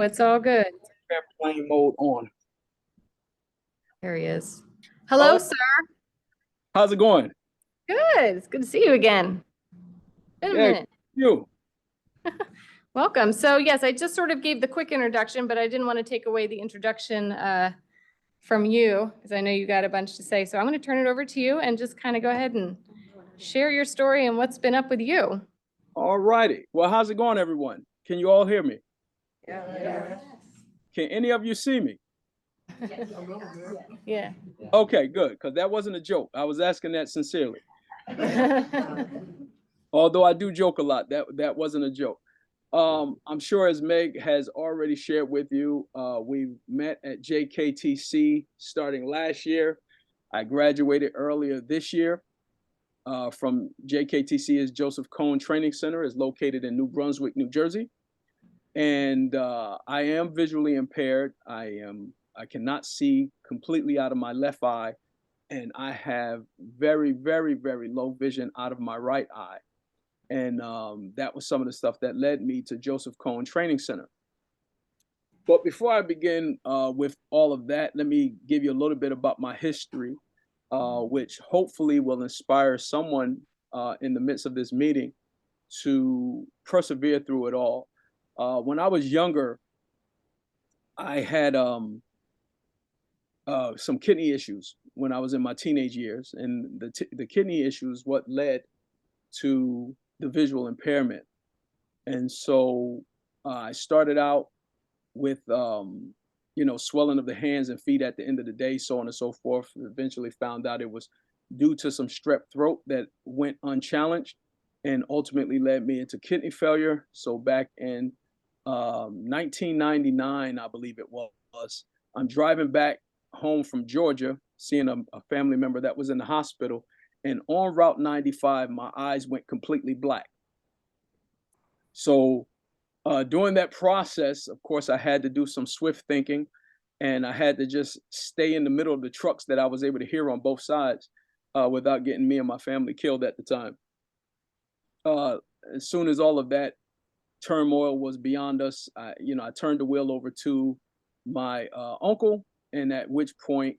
it's all good. Airplane mode on. There he is. Hello, Oh. sir. How's it going? Good. It's good to see you again. Been a minute. You. Welcome. So yes, I just sort of gave the quick introduction, but I didn't want to take away the introduction from you because I know you got a bunch to say. So I'm going to turn it over to you and just kind of go ahead and share your story and what's been up with you. All righty. Well, how's it going, everyone? Can you all hear me? Yes. Can any of you see me? Yeah. Okay, good, because that wasn't a joke. I was asking that sincerely. Although I do joke a lot, that wasn't a joke. I'm sure, as Meg has already shared with you, we met at JKTC starting last year. I graduated earlier this year from JKTC. Is Joseph Cohen Training Center, is located in New Brunswick, New Jersey. And I am visually impaired. I cannot see completely out of my left eye, and I have very, very, very low vision out of my right eye. And that was some of the stuff that led me to Joseph Cohen Training Center. But before I begin with all of that, let me give you a little bit about my history, which hopefully will inspire someone in the midst of this meeting to persevere through it all. When I was younger, I had some kidney issues when I was in my teenage years, and the kidney issues what led to the visual impairment. And so I started out with swelling of the hands and feet at the end of the day, so on and so forth. Eventually found out it was due to some strep throat that went unchallenged and ultimately led me into kidney failure. So back in 1999, I believe it was, I'm driving back home from Georgia, seeing a family member that was in the hospital, and on Route 95, my eyes went completely black. So during that process, of course, I had to do some swift thinking, and I had to just stay in the middle of the trucks that I was able to hear on both sides without getting me and my family killed at the time. As soon as all of that turmoil was beyond us, I turned the wheel over to my uncle, and at which point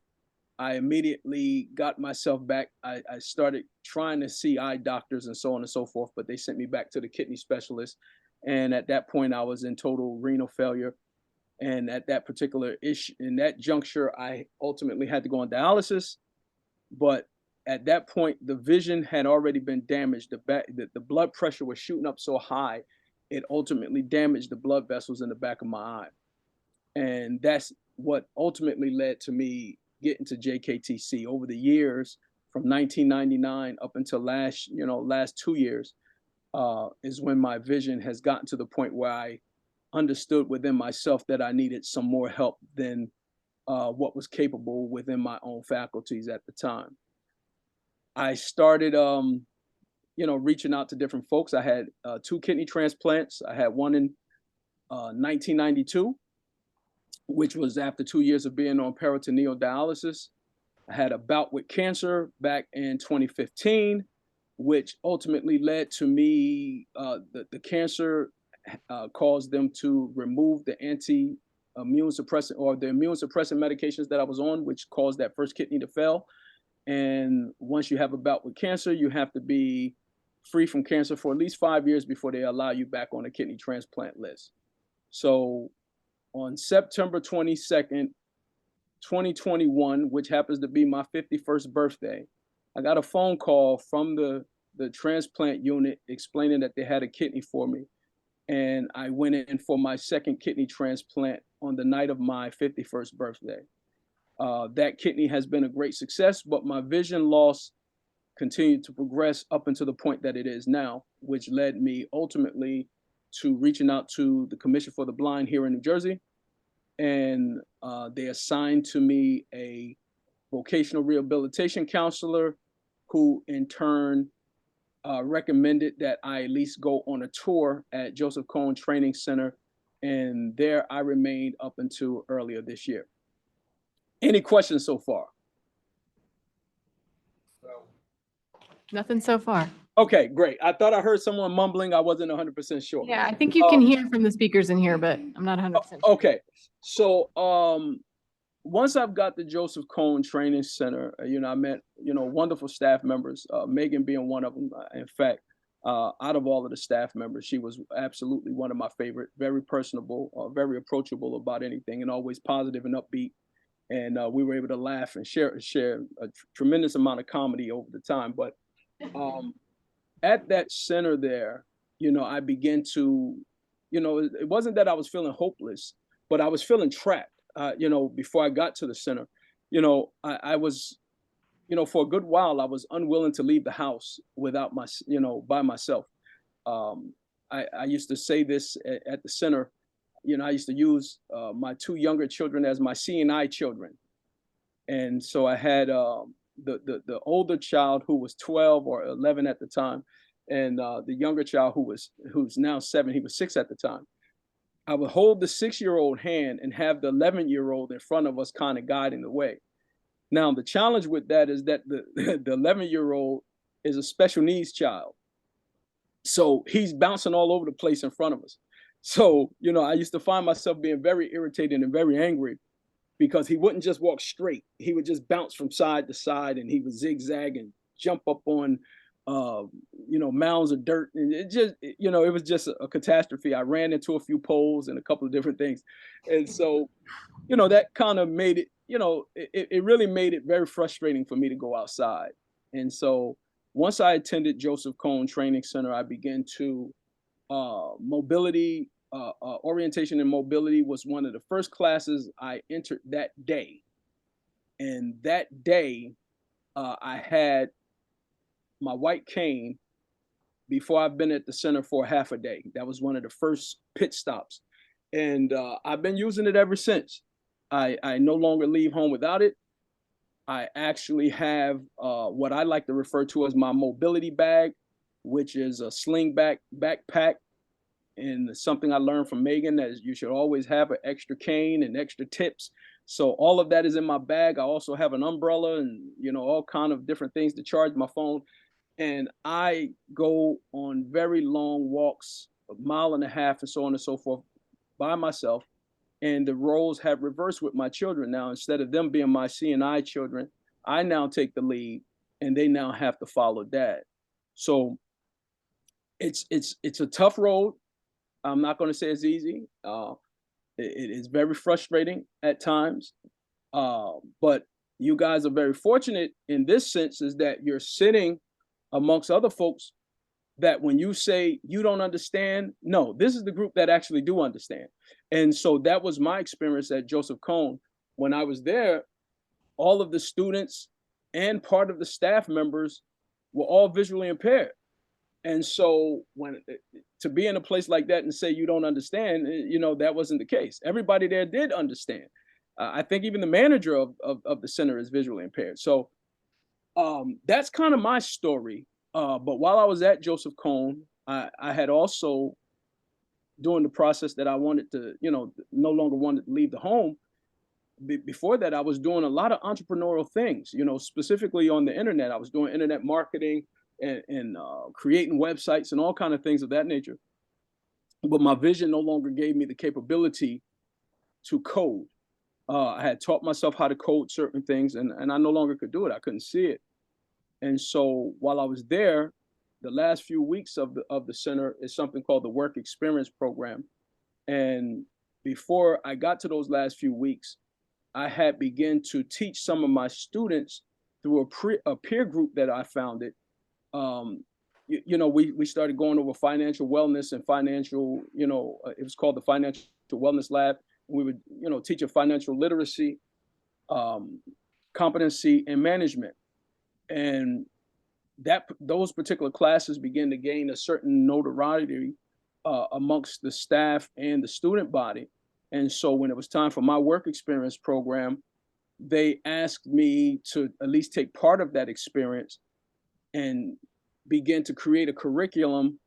I immediately got myself back. I started trying to see eye doctors and so on and so forth, but they sent me back to the kidney specialist. And at that point, I was in total renal failure. And at that particular issue, in that juncture, I ultimately had to go on dialysis. But at that point, the vision had already been damaged. The blood pressure was shooting up so high, it ultimately damaged the blood vessels in the back of my eye. And that's what ultimately led to me getting to JKTC over the years from 1999 up until last 2 years is when my vision has gotten to the point where I understood within myself that I needed some more help than what was capable within my own faculties at the time. I started, reaching out to different folks. I had 2 kidney transplants. I had one in 1992, which was after 2 years of being on peritoneal dialysis. I had a bout with cancer back in 2015, which ultimately led to me, the cancer caused them to remove the immune suppressant medications that I was on, which caused that first kidney to fail. And once you have a bout with cancer, you have to be free from cancer for at least 5 years before they allow you back on a kidney transplant list. So on September 22nd, 2021, which happens to be my 51st birthday, I got a phone call from the transplant unit explaining that they had a kidney for me. And I went in for my second kidney transplant on the night of my 51st birthday. That kidney has been a great success, but my vision loss continued to progress up until the point that it is now, which led me ultimately to reaching out to the Commission for the Blind here in New Jersey. And they assigned to me a vocational rehabilitation counselor who in turn recommended that I at least go on a tour at Joseph Cohen Training Center. And there I remained up until earlier this year. Any questions so far? Nothing so far. Okay, great. I thought I heard someone mumbling. I wasn't 100% sure. Yeah, I think you can hear from the speakers in here, but I'm not 100% sure. Okay. So, once I've got the Joseph Cohn Training Center, I met, wonderful staff members, Megan being one of them. In fact, out of all of the staff members, she was absolutely one of my favorite, very personable, very approachable about anything and always positive and upbeat. And we were able to laugh and share a tremendous amount of comedy over the time. But at that center there, I began to, it wasn't that I was feeling hopeless, but I was feeling trapped. Before I got to the center, I was, for a good while, I was unwilling to leave the house without by myself. I used to say this at the center. I used to use my two younger children as my CNI children, and so I had the older child who was 12 or 11 at the time, and the younger child who's now 7. He was 6 at the time. I would hold the 6-year-old hand and have the 11-year-old in front of us, kind of guiding the way. Now, the challenge with that is that the 11-year-old is a special needs child. So he's bouncing all over the place in front of us. So, I used to find myself being very irritated and very angry because he wouldn't just walk straight. He would just bounce from side to side, and he would zigzag and jump up on mounds of dirt. And it was just a catastrophe. I ran into a few poles and a couple of different things. And so, that kind of made it, it really made it very frustrating for me to go outside. And so once I attended Joseph Cohn Training Center, I began to orientation and mobility was one of the first classes I entered that day. And that day, I had my white cane before I've been at the center for half a day. That was one of the first pit stops. And I've been using it ever since. I no longer leave home without it. I actually have what I like to refer to as my mobility bag, which is a sling backpack. And something I learned from Megan is you should always have an extra cane and extra tips. So all of that is in my bag. I also have an umbrella and, all kind of different things to charge my phone. And I go on very long walks, a mile and a half and so on and so forth by myself. And the roles have reversed with my children now. Instead of them being my CNI children, I now take the lead and they now have to follow dad. So it's a tough road. I'm not going to say it's easy. It is very frustrating at times. But you guys are very fortunate in this sense, is that you're sitting amongst other folks that when you say you don't understand, no, this is the group that actually do understand. And so that was my experience at Joseph Cohn. When I was there, all of the students and part of the staff members were all visually impaired. And so to be in a place like that and say you don't understand, that wasn't the case. Everybody there did understand. I think even the manager of the center is visually impaired. So that's kind of my story. But while I was at Joseph Cohn, I had also, during the process that I wanted to, no longer wanted to leave the home. Before that, I was doing a lot of entrepreneurial things, specifically on the internet. I was doing internet marketing and creating websites and all kind of things of that nature. But my vision no longer gave me the capability to code. I had taught myself how to code certain things, and I no longer could do it. I couldn't see it. And so while I was there, the last few weeks of the center is something called the Work Experience Program. And before I got to those last few weeks, I had begun to teach some of my students through a peer group that I founded. We started going over financial wellness and financial, it was called the Financial Wellness Lab. We would, teach a financial literacy, competency, and management. And those particular classes began to gain a certain notoriety amongst the staff and the student body. And so when it was time for my work experience program, they asked me to at least take part of that experience and begin to create a curriculum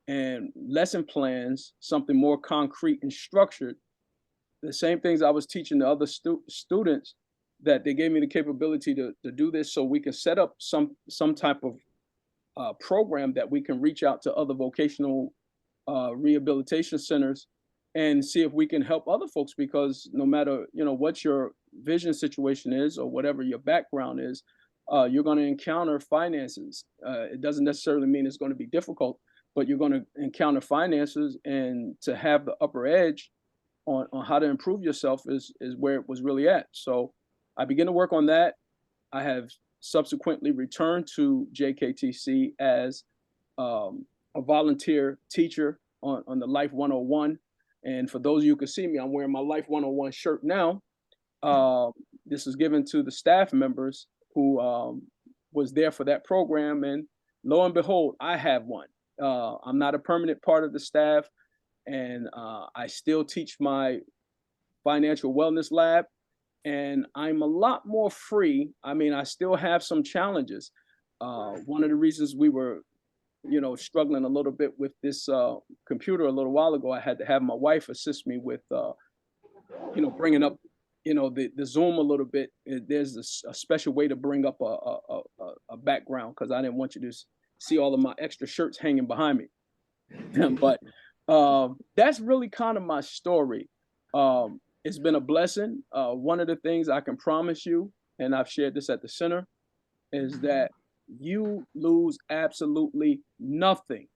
and lesson plans, something more concrete and structured. The same things I was teaching the other students, that they gave me the capability to do this, so we can set up some type of program that we can reach out to other vocational rehabilitation centers and see if we can help other folks, because no matter, what your vision situation is or whatever your background is, you're going to encounter finances. It doesn't necessarily mean it's going to be difficult, but you're going to encounter finances, and to have the upper edge on how to improve yourself is where it was really at. So I began to work on that. I have subsequently returned to JKTC as a volunteer teacher on the Life 101. And for those of you who can see me, I'm wearing my Life 101 shirt now. This was given to the staff members who was there for that program. And lo and behold, I have one. I'm not a permanent part of the staff, and I still teach my financial wellness lab, and I'm a lot more free. I mean, I still have some challenges. One of the reasons we were, struggling a little bit with this computer a little while ago, I had to have my wife assist me with, bringing up, the Zoom a little bit. There's a special way to bring up a background, because I didn't want you to see all of my extra shirts hanging behind me. But that's really kind of my story. It's been a blessing. One of the things I can promise you, and I've shared this at the center, is that you lose absolutely nothing.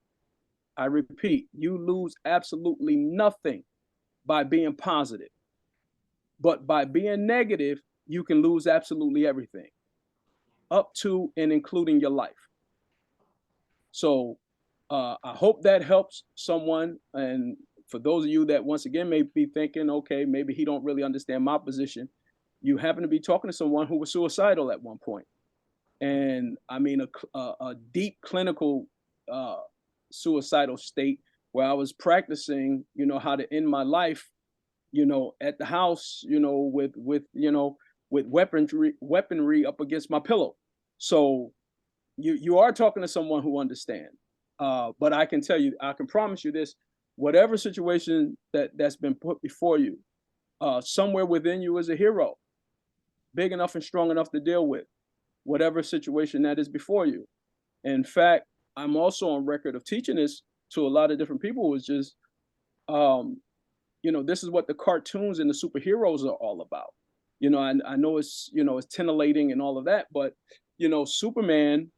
I repeat, you lose absolutely nothing by being positive. But by being negative, you can lose absolutely everything, up to and including your life. So I hope that helps someone. And for those of you that, once again, may be thinking, okay, maybe he don't really understand my position, you happen to be talking to someone who was suicidal at one point. And I mean, a deep clinical suicidal state, where I was practicing, how to end my life, at the house, with weaponry up against my pillow. So you are talking to someone who understands. But I can tell you, I can promise you this: whatever situation that's been put before you, somewhere within you is a hero, big enough and strong enough to deal with whatever situation that is before you. In fact, I'm also on record of teaching this to a lot of different people, which is, this is what the cartoons and the superheroes are all about. I know it's titillating and all of that, but, Superman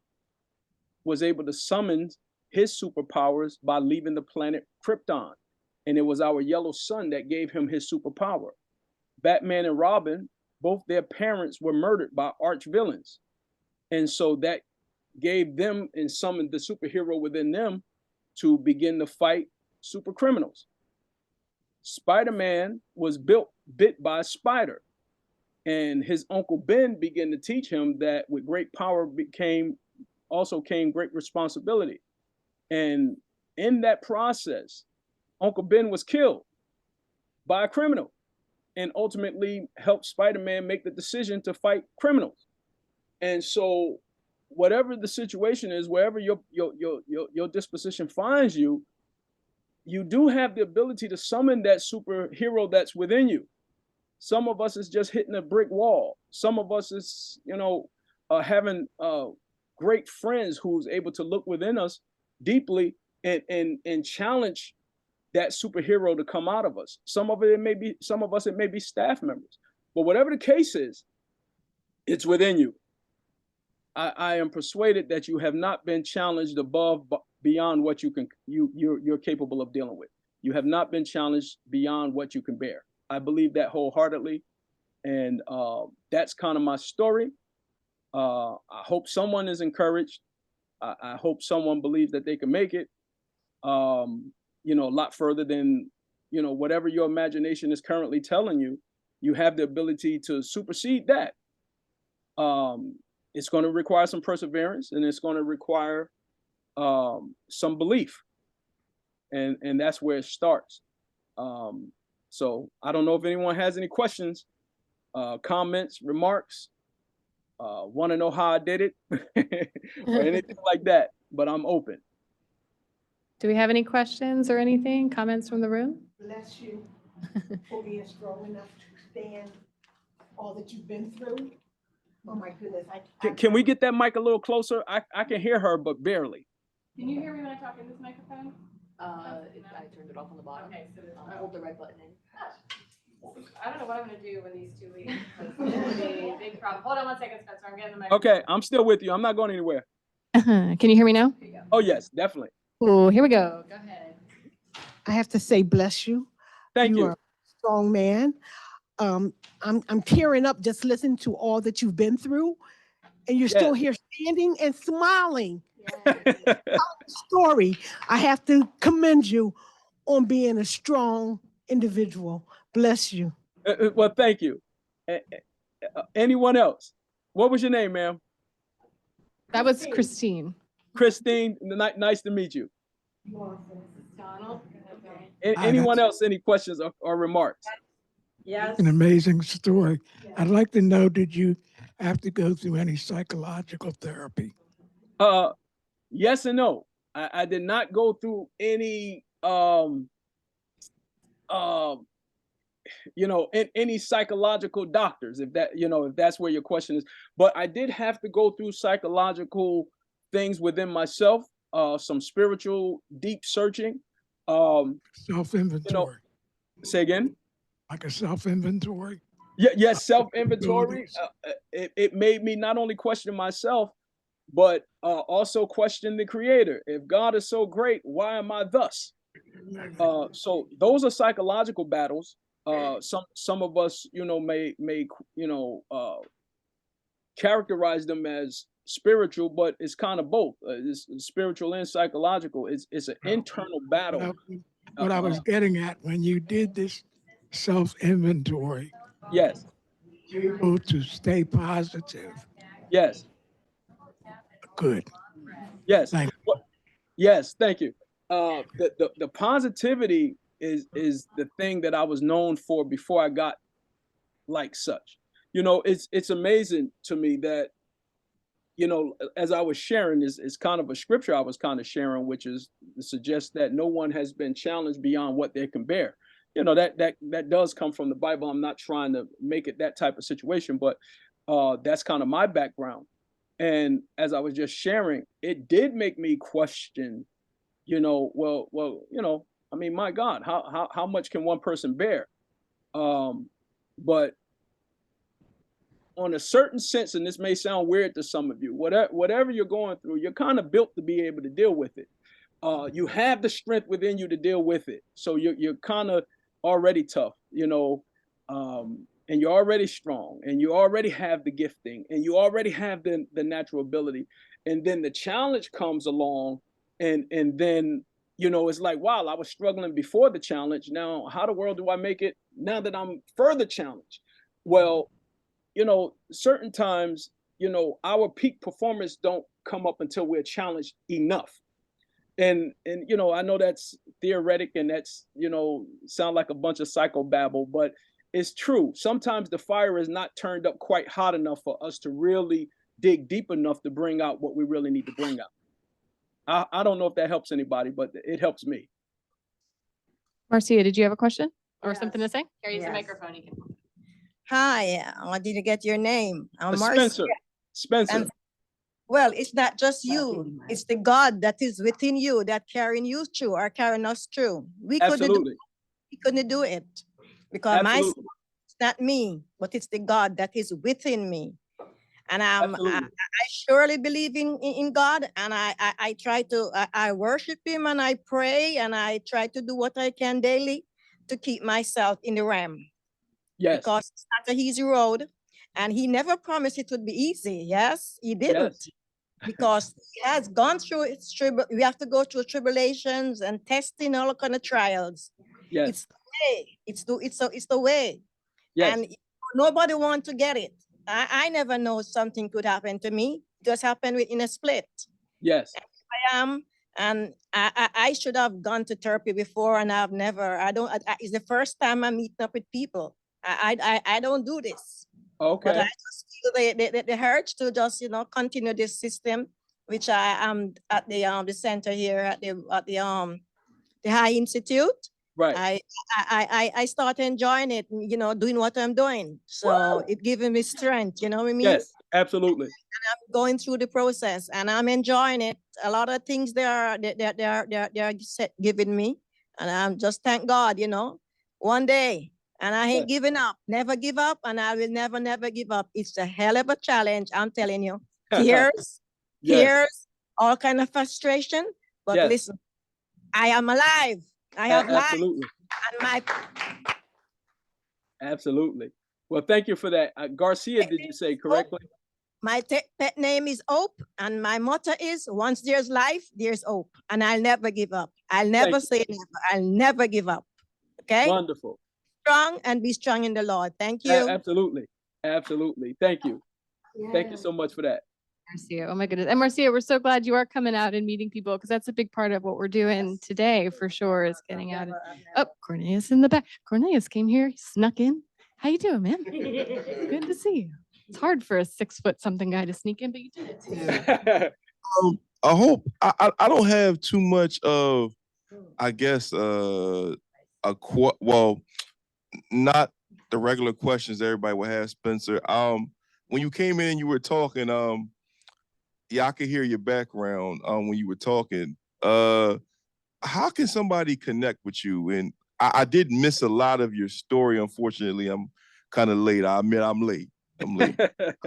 was able to summon his superpowers by leaving the planet Krypton. And it was our yellow sun that gave him his superpower. Batman and Robin, both their parents were murdered by arch villains. And so that gave them and summoned the superhero within them to begin to fight super criminals. Spider-Man was bit by a spider. And his Uncle Ben began to teach him that with great power also came great responsibility. And in that process, Uncle Ben was killed by a criminal, and ultimately helped Spider-Man make the decision to fight criminals. And so whatever the situation is, wherever your disposition finds you, you do have the ability to summon that superhero that's within you. Some of us is just hitting a brick wall. Some of us is, having great friends who's able to look within us deeply and challenge that superhero to come out of us. Some of us, it may be staff members. But whatever the case is, it's within you. I am persuaded that you have not been challenged beyond what you're capable of dealing with. You have not been challenged beyond what you can bear. I believe that wholeheartedly, and that's kind of my story. I hope someone is encouraged. I hope someone believes that they can make it, a lot further than, whatever your imagination is currently telling you. You have the ability to supersede that. It's going to require some perseverance, and it's going to require some belief. And that's where it starts. So I don't know if anyone has any questions, comments, remarks, want to know how I did it, or anything like that, but I'm open. Do we have any questions or anything, comments from the room? Bless you for being strong enough to stand all that you've been through. Oh my goodness. Can we get that mic a little closer? I can hear her, but barely. Can you hear me when I talk in this microphone? I turned it off on the bottom. Okay, so I hold the red button in. I don't know what I'm gonna do when these two leave. It's gonna be a big problem. Hold on one second, Spencer. I'm getting the microphone. Okay, I'm still with you. I'm not going anywhere. Can you hear me now? Oh yes, definitely. Oh, here we go. Go ahead. I have to say, bless you. Thank you. are a strong man. I'm tearing up just listening to all that you've been through, and you're still here standing and smiling. Story. I have to commend you on being a strong individual. Bless you. Well, thank you. Anyone else? What was your name, ma'am? That was Christine. Christine. Nice to meet you. Donald. Anyone else? Any questions or remarks? Yes. An amazing story. I'd like to know, did you have to go through any psychological therapy? Yes and no. I did not go through any any psychological doctors, if that's where your question is. But I did have to go through psychological things within myself, some spiritual deep searching. Self-inventory. Say again? Like a self-inventory? Yes, self-inventory. It made me not only question myself, but also question the creator. If God is so great, why am I thus? So those are psychological battles. Some of us, may characterize them as spiritual, but it's kind of both. It's spiritual and psychological. It's an internal battle. What I was getting at, when you did this self-inventory, Yes. you're able to stay positive. Yes. Good. Yes. Thank Yes. Thank you. The positivity is the thing that I was known for before I got like such. It's amazing to me that, as I was sharing, is kind of a scripture I was kind of sharing, which is suggests that no one has been challenged beyond what they can bear. That does come from the Bible. I'm not trying to make it that type of situation, but that's kind of my background. And as I was just sharing, it did make me question, I mean, my God, how much can one person bear? But on a certain sense, and this may sound weird to some of you, whatever you're going through, you're kind of built to be able to deal with it. You have the strength within you to deal with it. So you're kind of already tough, and you're already strong, and you already have the gifting, and you already have the natural ability. And then the challenge comes along, and then, it's like, wow, I was struggling before the challenge. Now, how the world do I make it now that I'm further challenged? Well, certain times, our peak performance don't come up until we're challenged enough. And I know that's theoretic, and that's, sound like a bunch of psychobabble, but it's true. Sometimes the fire is not turned up quite hot enough for us to really dig deep enough to bring out what we really need to bring out. I don't know if that helps anybody, but it helps me. Marcia, did you have a question or Yes. something to say? Carry the Yes. microphone. You can. Hi, I didn't get your name. I'm Spencer. Marcia. Spencer. And- Well, it's not just you. It's the God that is within you that carrying you through or carrying us through. We Absolutely. couldn't do it because Absolutely. it's not me, but it's the God that is within me. And I Absolutely. surely believe in God, and I try to I worship Him, and I pray, and I try to do what I can daily to keep myself in the realm. Yes. Because it's not an easy road, and He never promised it would be easy. Yes, He didn't. Yes. Because He has gone through its we have to go through tribulations and testing, all kind of trials. Yes. It's the way. It's the way. Yes. And nobody wants to get it. I never know something could happen to me. It just happened in a split. Yes. I am, and I should have gone to therapy before, and I've never. It's the first time I'm meeting up with people. I don't do this. Okay. But I just feel the urge to just continue this system, which I am at the center here at the High Institute. Right. I start enjoying it, doing what I'm doing. So it giving me strength, you know what I mean? Yes. Absolutely. Going through the process, and I'm enjoying it. A lot of things they are giving me, and I'm just thank God, one day, and I ain't giving up. Never give up, and I will never give up. It's a hell of a challenge, I'm telling you. Here's all kind of frustration, but Yes. listen, I am alive. I have life, Absolutely. and my Absolutely. Well, thank you for that. Garcia, did you say correctly? pet name is Hope, and my motto is once there's life, there's hope, and I'll never give up. I'll never say never. I'll never give up. Okay? Wonderful. Strong and be strong in the Lord. Thank you. Absolutely. Absolutely. Thank you. Thank you so much for that. Marcia, oh my goodness. And Marcia, we're so glad you are coming out and meeting people, because that's a big part of what we're doing today for sure, is getting out. Oh, Cornelius in the back. Cornelius came here, he snuck in. How you doing, man? Good to see you. It's hard for a 6 foot something guy to sneak in, but you did it too. I hope I don't have too much of, I guess, well, not the regular questions everybody would have, Spencer. When you came in, you were talking. Yeah, I could hear your background when you were talking. How can somebody connect with you? And I did miss a lot of your story. Unfortunately, I'm kind of late. I admit I'm late.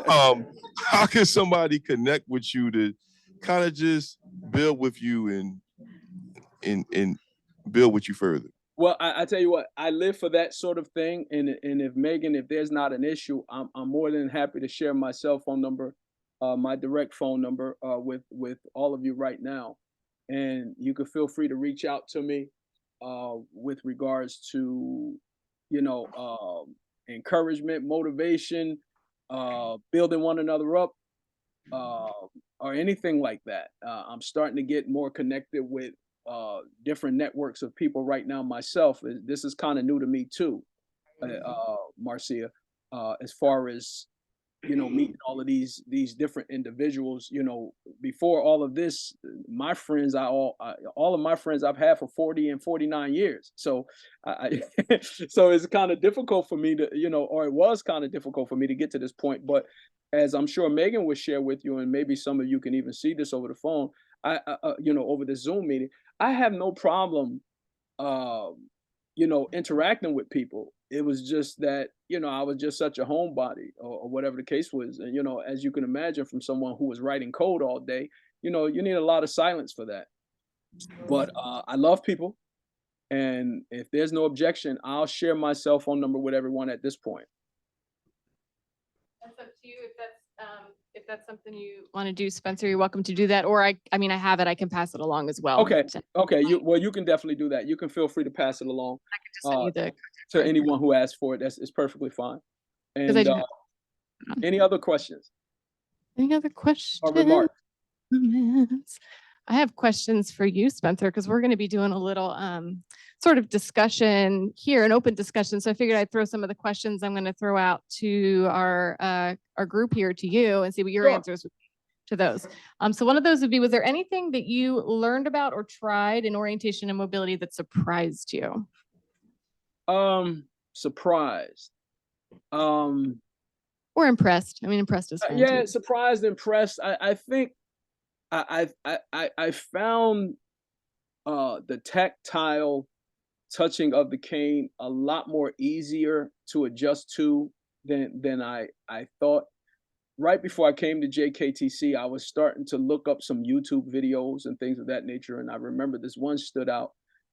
How can somebody connect with you to kind of just build with you and build with you further? Well, I tell you what, I live for that sort of thing. And if Megan, if there's not an issue, I'm more than happy to share my cell phone number, my direct phone number with all of you right now. And you can feel free to reach out to me with regards to, encouragement, motivation, building one another up, or anything like that. I'm starting to get more connected with different networks of people right now myself. This is kind of new to me too, Marcia, as far as, meeting all of these different individuals. Before all of this, my friends, all of my friends I've had for 40 and 49 years. So so it's kind of difficult for me to, or it was kind of difficult for me to get to this point. But as I'm sure Megan will share with you, and maybe some of you can even see this over the phone, over the Zoom meeting, I have no problem, interacting with people. It was just that, I was just such a homebody, or whatever the case was. And, as you can imagine, from someone who was writing code all day, you need a lot of silence for that. But I love people. And if there's no objection, I'll share my cell phone number with everyone at this point. That's up to you. If that's something you want to do, Spencer, you're welcome to do that. Or I have it. I can pass it along as well. Okay. Okay. You can definitely do that. You can feel free to pass it along. I can just send you the to anyone who asks for it. It's perfectly fine. And any other questions? Any other questions? Or remarks? I have questions for you, Spencer, because we're going to be doing a little sort of discussion here, an open discussion. So I figured I'd throw some of the questions I'm going to throw out to our group here to you and see what your answers would be to those. So one of those would be, was there anything that you learned about or tried in orientation and mobility that surprised you? Surprised. Or impressed. I mean, impressed is fine yeah, too. surprised, impressed. I think I found the tactile touching of the cane a lot more easier to adjust to than I thought. Right before I came to JKTC, I was starting to look up some YouTube videos and things of that nature. And I remember this one stood out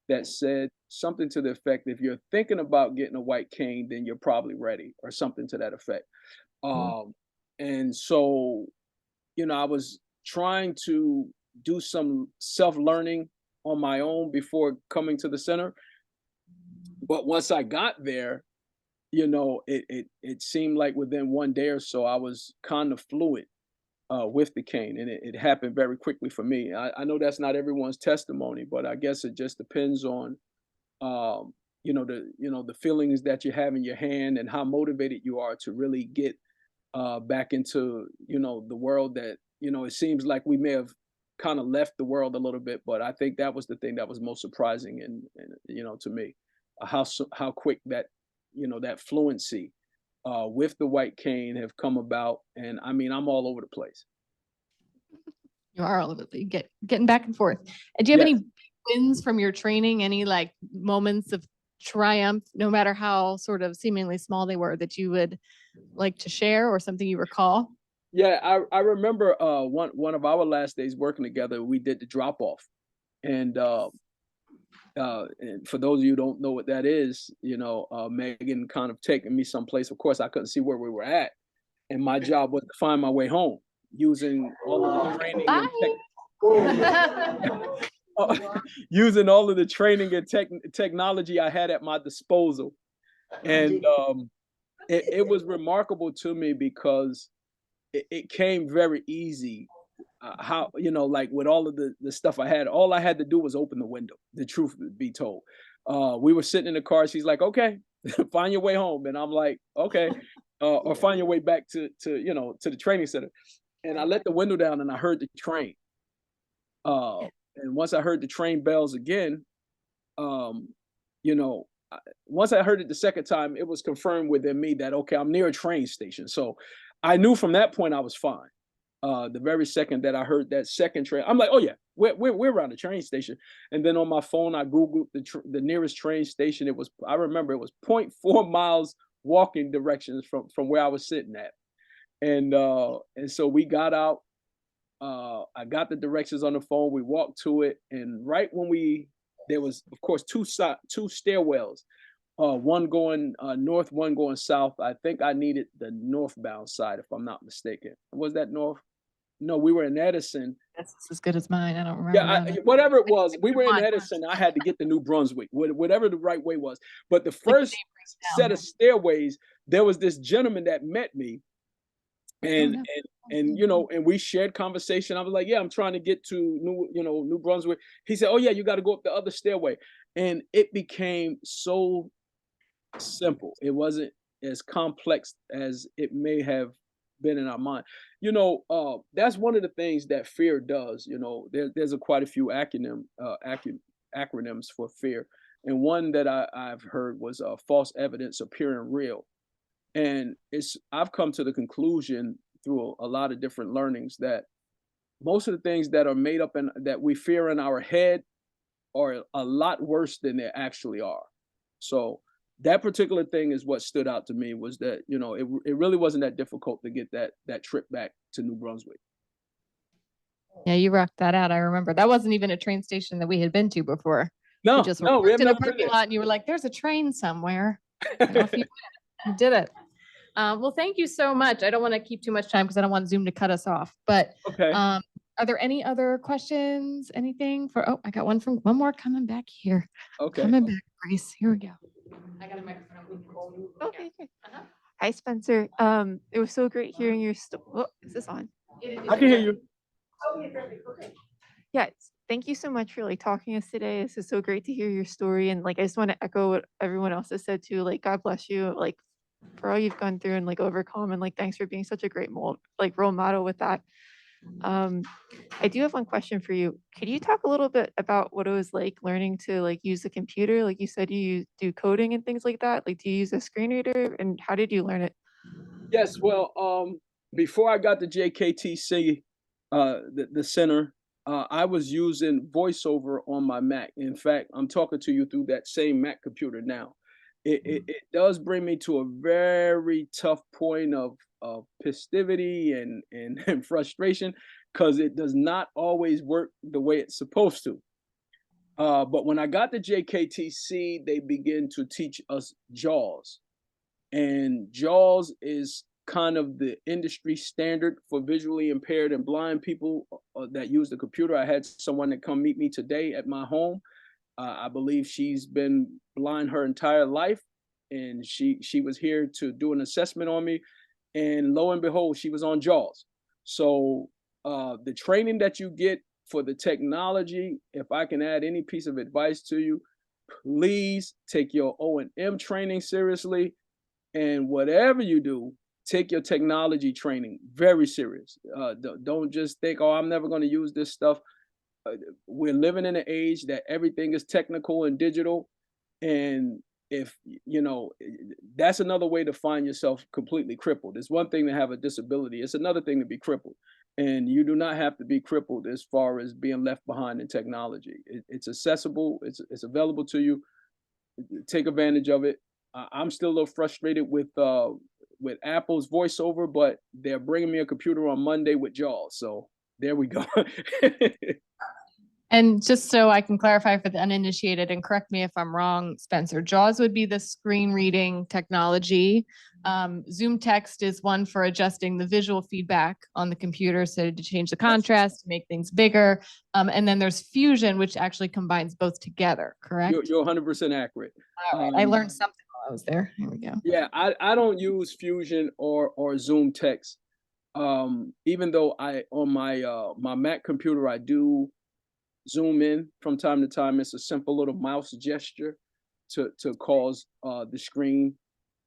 that said something to the effect, if you're thinking about getting a white cane, then you're probably ready, or something to that effect. And so, I was trying to do some self-learning on my own before coming to the center. But once I got there, it seemed like within one day or so, I was kind of fluid with the cane, and it happened very quickly for me. I know that's not everyone's testimony, but I guess it just depends on, the feelings that you have in your hand and how motivated you are to really get back into, the world that, it seems like we may have kind of left the world a little bit, but I think that was the thing that was most surprising and to me, how quick that, that fluency with the white cane have come about. And I mean, I'm all over the place. You are all over the place, getting back and forth. And do you have Yes. any wins from your training? Any like moments of triumph, no matter how sort of seemingly small they were, that you would like to share, or something you recall? Yeah, I remember one of our last days working together, we did the drop off. And and for those of you who don't know what that is, you know, Megan kind of taking me someplace. Of course, I couldn't see where we were at, and my job was to find my way home using all of the training and using all of the training and technology I had at my disposal. And it was remarkable to me because it came very easy. How, you know, like with all of the stuff I had, all I had to do was open the window. The truth be told, we were sitting in the car. She's like, "Okay, find your way home," and I'm like, "Okay," or find your way back to you know, to the training center. And I let the window down, and I heard the train. And once I heard the train bells again, you know, once I heard it the second time, it was confirmed within me that, okay, I'm near a train station. So I knew from that point I was fine. The very second that I heard that second train, I'm like, oh yeah, we're around the train station. And then on my phone, I Googled the nearest train station. It was, I remember it was 0.4 miles walking directions from where I was sitting at. And so we got out. I got the directions on the phone. We walked to it, and right when there was, of course, two stairwells, one going north, one going south. I think I needed the northbound side, if I'm not mistaken. Was that north? No, we were in Edison. That's as good as mine. I don't remember. Yeah, whatever it was, we were in Edison. I had to get the New Brunswick, whatever the right way was. But the first set of stairways, there was this gentleman that met me, and you know, and we shared conversation. I was like, yeah, I'm trying to get to New Brunswick. He said, oh yeah, you got to go up the other stairway. And it became so simple. It wasn't as complex as it may have been in our mind. You know, that's one of the things that fear does. You know, there's quite a few acronyms for fear. And one that I've heard was false evidence appearing real. And I've come to the conclusion through a lot of different learnings that most of the things that are made up and that we fear in our head are a lot worse than they actually are. So that particular thing is what stood out to me, was that, you know, it really wasn't that difficult to get that trip back to New Brunswick. Yeah, you rocked that out. I remember that wasn't even a train station that we had been to before. No, We just no, we worked have in a never been parking there. lot, and you were like, "There's a train somewhere." And off you went. You did it. Well, thank you so much. I don't want to keep too much time because I don't want Zoom to cut us off. But Okay. are there any other questions? Anything for? Oh, I got one more coming back here. Okay. Coming back, Grace. Here we go. I got a microphone. Okay, great. Uh-huh. Hi, Spencer. It was so great hearing your story. Oh, is this on? I can hear you. Yeah, thank you so much for like talking to us today. This is so great to hear your story. And like, I just want to echo what everyone else has said too. Like, God bless you, like for all you've gone through and like overcome. And like, thanks for being such a great role model with that. I do have one question for you. Could you talk a little bit about what it was like learning to like use the computer? Like you said, you do coding and things like that. Like, do you use a screen reader, and how did you learn it? Yes, well, before I got the JKTC, the center, I was using VoiceOver on my Mac. In fact, I'm talking to you through that same Mac computer now. It does bring me to a very tough point of festivity and frustration, because it does not always work the way it's supposed to. But when I got the JKTC, they begin to teach us JAWS. And JAWS is kind of the industry standard for visually impaired and blind people that use the computer. I had someone that come meet me today at my home. I believe she's been blind her entire life, and she was here to do an assessment on me, and lo and behold, she was on JAWS. So the training that you get for the technology, if I can add any piece of advice to you, please take your O&M training seriously, and whatever you do, take your technology training very serious. Don't just think, oh, I'm never going to use this stuff. We're living in an age that everything is technical and digital, and if, that's another way to find yourself completely crippled. It's one thing to have a disability. It's another thing to be crippled. And you do not have to be crippled as far as being left behind in technology. It's accessible. It's available to you. Take advantage of it. I'm still a little frustrated with Apple's voiceover, but they're bringing me a computer on Monday with JAWS. So there we go. And just so I can clarify for the uninitiated, and correct me if I'm wrong, Spencer, JAWS would be the screen reading technology. Zoom text is one for adjusting the visual feedback on the computer, so to change the contrast, to make things bigger. And then there's Fusion, which actually combines both together, correct? You're 100% accurate. All right. I learned something while I was there. Here we go. Yeah, I don't use Fusion or Zoom text. Even though on my Mac computer, I do zoom in from time to time. It's a simple little mouse gesture to cause the screen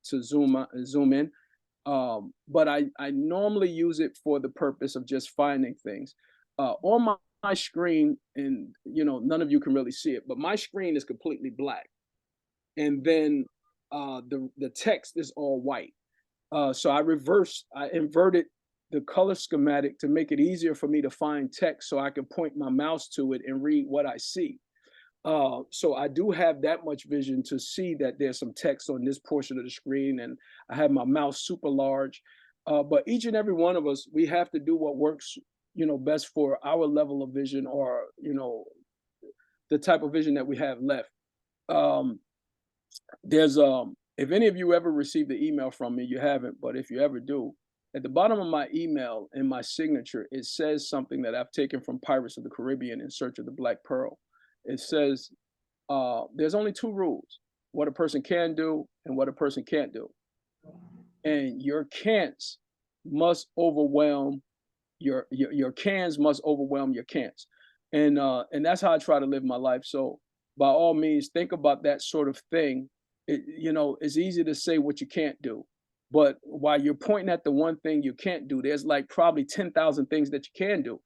to zoom in. But I normally use it for the purpose of just finding things. On my screen, and none of you can really see it, but my screen is completely black. And then the text is all white. So I inverted the color schematic to make it easier for me to find text, so I can point my mouse to it and read what I see. So I do have that much vision to see that there's some text on this portion of the screen, and I have my mouse super large. But each and every one of us, we have to do what works, best for our level of vision, or the type of vision that we have left. There's if any of you ever received the email from me, you haven't, but if you ever do, at the bottom of my email, in my signature, it says something that I've taken from Pirates of the Caribbean: In Search of the Black Pearl. It says, there's only two rules: what a person can do and what a person can't do. And your can'ts must overwhelm your cans must overwhelm your can'ts. And that's how I try to live my life. So by all means, think about that sort of thing. It's easy to say what you can't do, but while you're pointing at the one thing you can't do, there's like probably 10,000 things that you can do.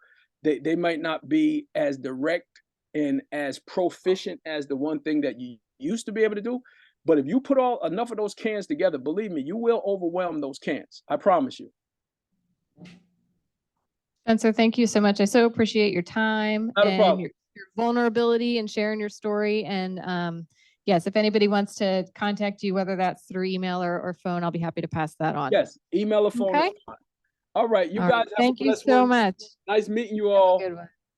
They might not be as direct and as proficient as the one thing that you used to be able to do. But if you put enough of those cans together, believe me, you will overwhelm those cans. I promise you. Spencer, thank you so much. I so appreciate your time and your vulnerability and sharing your story. And yes, if anybody wants to contact you, whether that's through email or phone, I'll be happy to pass that on. Yes, email or phone. Okay. All right, you guys have Thank a you blessed so one. much. Nice meeting you all. Good one.